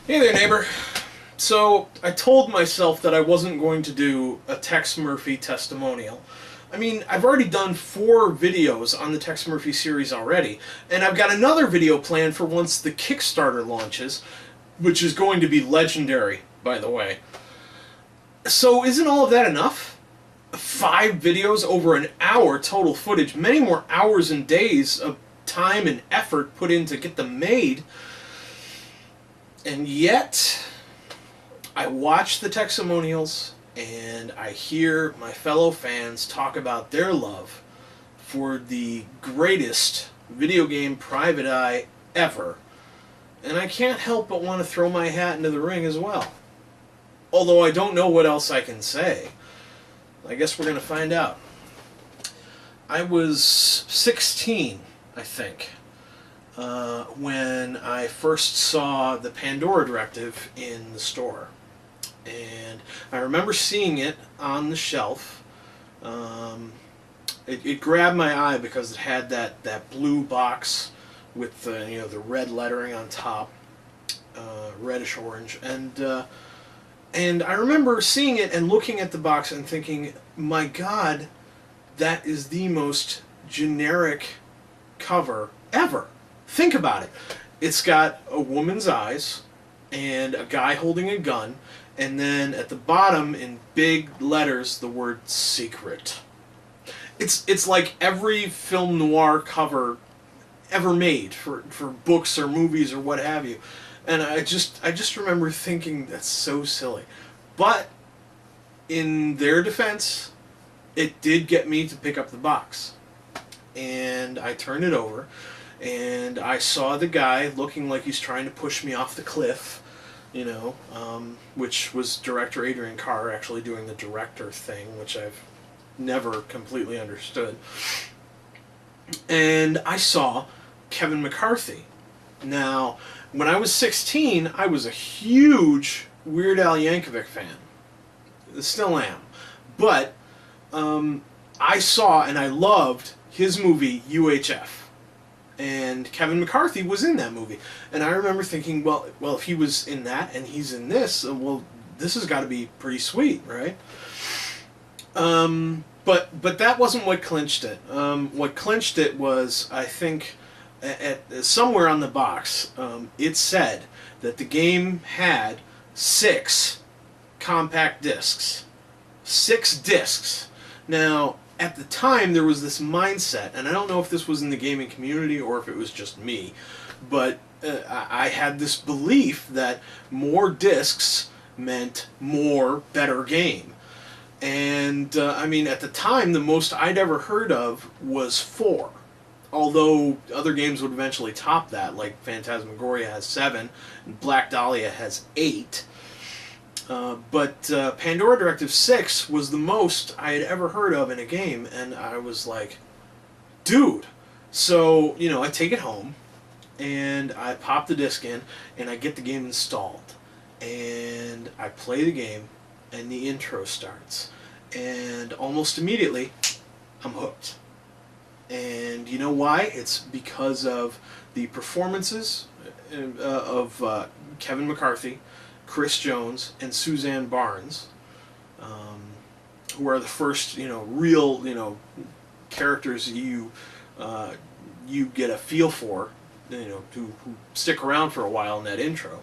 Hey there, neighbor. So, I told myself that I wasn't going to do a Tex Murphy testimonial. I mean, I've already done 4 videos on the Tex Murphy series already, and I've got another video planned for once the Kickstarter launches, which is going to be legendary, by the way. So, isn't all of that enough? 5 videos over an hour total footage, many more hours and days of time and effort put in to get them made. And yet, I watch the testimonials and I hear my fellow fans talk about their love for the greatest video game private eye ever. And I can't help but want to throw my hat into the ring as well. Although I don't know what else I can say. I guess we're going to find out. I was 16, I think, when I first saw the Pandora Directive in the store. And I remember seeing it on the shelf. It grabbed my eye because it had that blue box with the red lettering on top, reddish orange, and I remember seeing it and looking at the box and thinking, my God, that is the most generic cover ever. Think about it. It's got a woman's eyes and a guy holding a gun, and then at the bottom in big letters the word secret. It's like every film noir cover ever made for books or movies or what have you. And I just remember thinking, that's so silly. But in their defense, it did get me to pick up the box. And I turned it over, and I saw the guy looking like he's trying to push me off the cliff, which was director Adrian Carr actually doing the director thing, which I've never completely understood. And I saw Kevin McCarthy. Now, when I was 16, I was a huge Weird Al Yankovic fan. Still am. But I saw and I loved his movie UHF. And Kevin McCarthy was in that movie. And I remember thinking, well, if he was in that and he's in this, well, this has got to be pretty sweet, right? But that wasn't what clinched it. What clinched it was, I think, at somewhere on the box, it said that the game had 6 compact discs. 6 discs. Now, at the time, there was this mindset, and I don't know if this was in the gaming community or if it was just me, but I had this belief that more discs meant more better game. And, I mean, at the time, the most I'd ever heard of was 4. Although other games would eventually top that, like Phantasmagoria has 7, and Black Dahlia has 8. But Pandora Directive 6 was the most I had ever heard of in a game, and I was like, dude. So, I take it home, and I pop the disc in, and I get the game installed. And I play the game, and the intro starts. And almost immediately, I'm hooked. And you know why? It's because of the performances of Kevin McCarthy, Chris Jones, and Suzanne Barnes, who are the first, real, characters you get a feel for, who stick around for a while in that intro.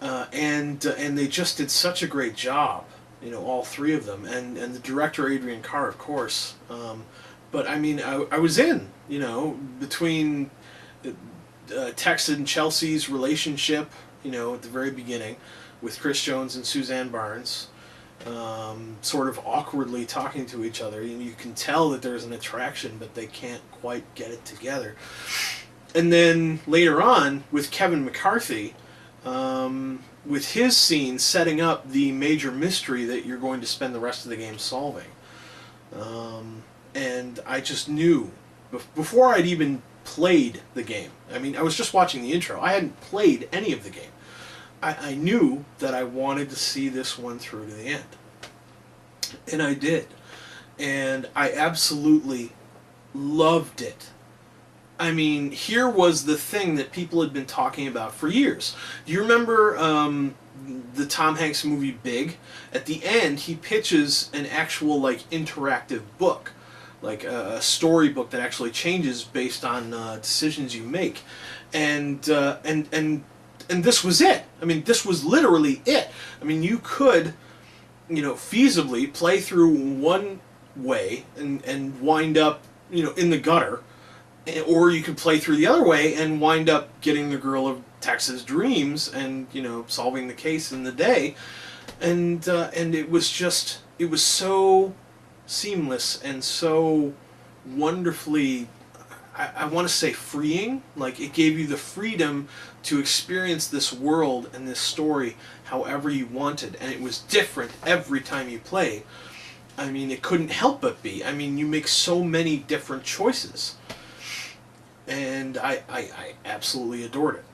And they just did such a great job, all 3 of them, and the director Adrian Carr, of course. But I mean, I was in, between Tex and Chelsea's relationship, at the very beginning, with Chris Jones and Suzanne Barnes, sort of awkwardly talking to each other. You can tell that there's an attraction, but they can't quite get it together. And then later on, with Kevin McCarthy, with his scene setting up the major mystery that you're going to spend the rest of the game solving. And I just knew, before I'd even played the game, I mean, I was just watching the intro, I hadn't played any of the game, I knew that I wanted to see this one through to the end. And I did. And I absolutely loved it. I mean, here was the thing that people had been talking about for years. Do you remember the Tom Hanks movie Big? At the end, he pitches an actual like interactive book, like a storybook that actually changes based on decisions you make, and this was it. I mean, this was literally it. I mean, you could, feasibly play through one way and wind up, in the gutter, or you could play through the other way and wind up getting the girl of Tex's dreams and solving the case in the day, and it was so seamless and so wonderfully, I want to say freeing. Like, it gave you the freedom to experience this world and this story however you wanted, and it was different every time you played. I mean, it couldn't help but be. I mean, you make so many different choices, and I absolutely adored it.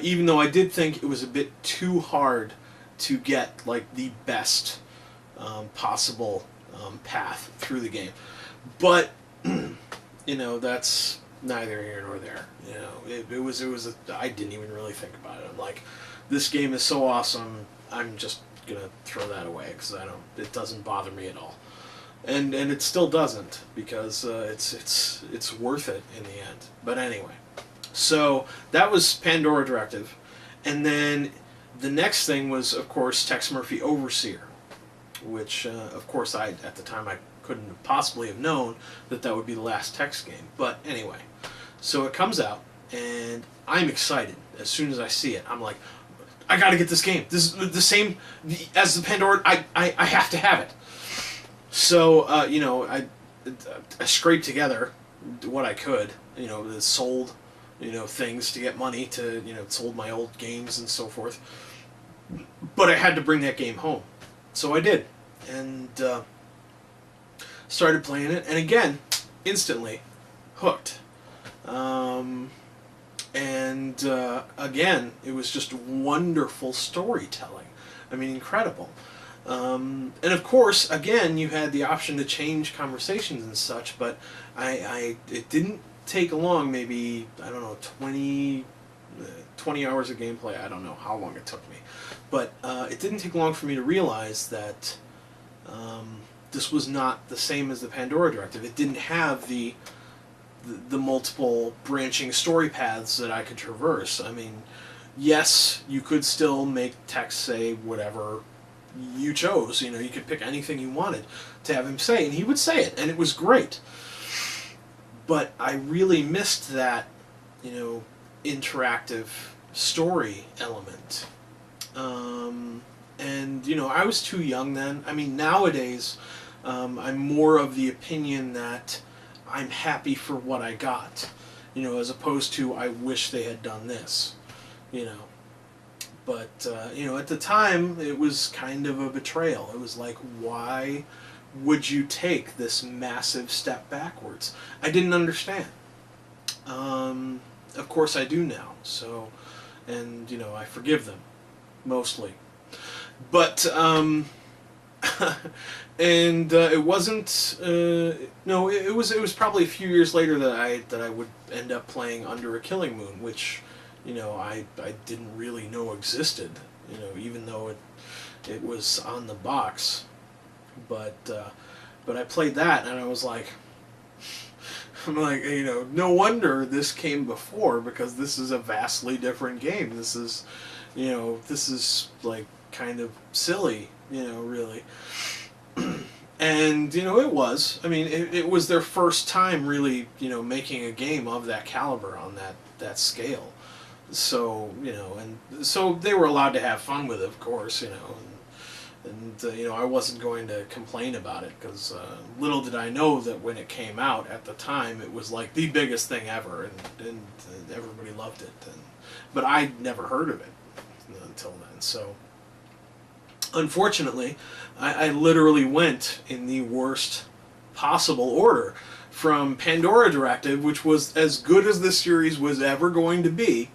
Even though I did think it was a bit too hard to get like the best possible path through the game, but that's neither here nor there. I didn't even really think about it. I'm like, this game is so awesome, I'm just gonna throw that away because it doesn't bother me at all, and it still doesn't, because it's worth it in the end. But anyway, so that was Pandora Directive, and then the next thing was, of course, Tex Murphy Overseer, which of course at the time I couldn't possibly have known that would be the last Tex game. But anyway, so it comes out, and I'm excited. As soon as I see it, I'm like, I gotta get this game. This is the same as the Pandora. I have to have it. So I scraped together what I could. Sold things to get money to sold my old games and so forth. But I had to bring that game home, so I did, and started playing it, and again, instantly hooked. Again, it was just wonderful storytelling. I mean, incredible. And of course, again, you had the option to change conversations and such, but it didn't take long, maybe, I don't know, 20 hours of gameplay. I don't know how long it took me. But it didn't take long for me to realize that this was not the same as the Pandora Directive. It didn't have the multiple branching story paths that I could traverse. I mean, yes, you could still make Tex say whatever you chose. You could pick anything you wanted to have him say, and he would say it, and it was great. But I really missed that, interactive story element. I was too young then. I mean, nowadays, I'm more of the opinion that I'm happy for what I got, as opposed to I wish they had done this, But, at the time, it was kind of a betrayal. It was like, why would you take this massive step backwards? I didn't understand. Of course I do now, so, and, I forgive them, mostly. But, and it wasn't. No, it was probably a few years later that I would end up playing Under a Killing Moon, which I didn't really know existed. Even though it was on the box, but I played that, and I was like, no wonder this came before, because this is a vastly different game. This is like kind of silly, really. And, it was. I mean, it was their first time really, making a game of that caliber on that scale. So, and so they were allowed to have fun with it, of course, and I wasn't going to complain about it, because little did I know that when it came out at the time, it was like the biggest thing ever, and everybody loved it. But I'd never heard of it until then, so... Unfortunately, I literally went in the worst possible order, from Pandora Directive, which was as good as this series was ever going to be,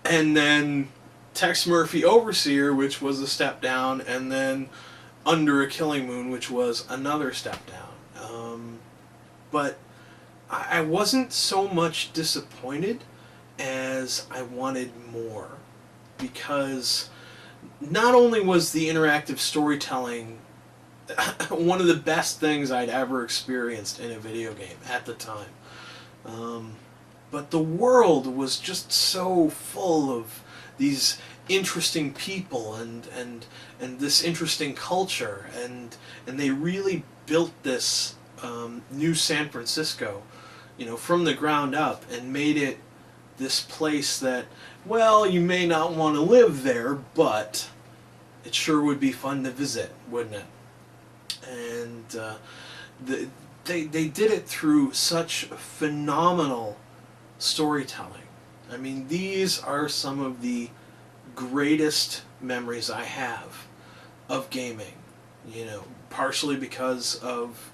and then Tex Murphy Overseer, which was a step down, and then Under a Killing Moon, which was another step down. But I wasn't so much disappointed as I wanted more, because not only was the interactive storytelling one of the best things I'd ever experienced in a video game at the time, but the world was just so full of these interesting people and this interesting culture, and they really built this new San Francisco, from the ground up, and made it this place that, well, you may not want to live there, but it sure would be fun to visit, wouldn't it? And they did it through such phenomenal storytelling. I mean, these are some of the greatest memories I have of gaming. Partially because of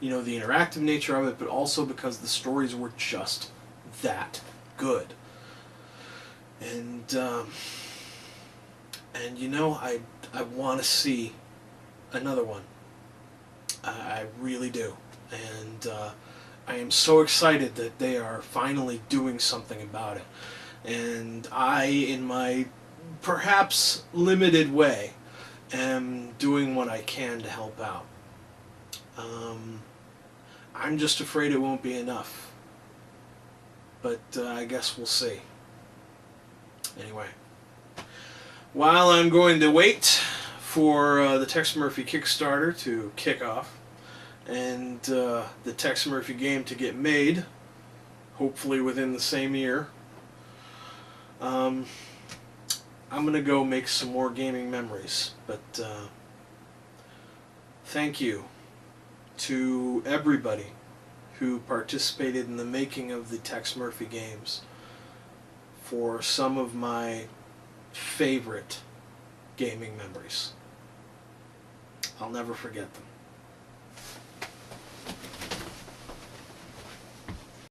the interactive nature of it, but also because the stories were just that good. And I want to see another one. I really do. And I am so excited that they are finally doing something about it. And I, in my perhaps limited way, am doing what I can to help out. I'm just afraid it won't be enough. But I guess we'll see. Anyway, while I'm going to wait for the Tex Murphy Kickstarter to kick off, and the Tex Murphy game to get made, hopefully within the same year, I'm going to go make some more gaming memories. But thank you to everybody who participated in the making of the Tex Murphy games for some of my favorite gaming memories. I'll never forget them.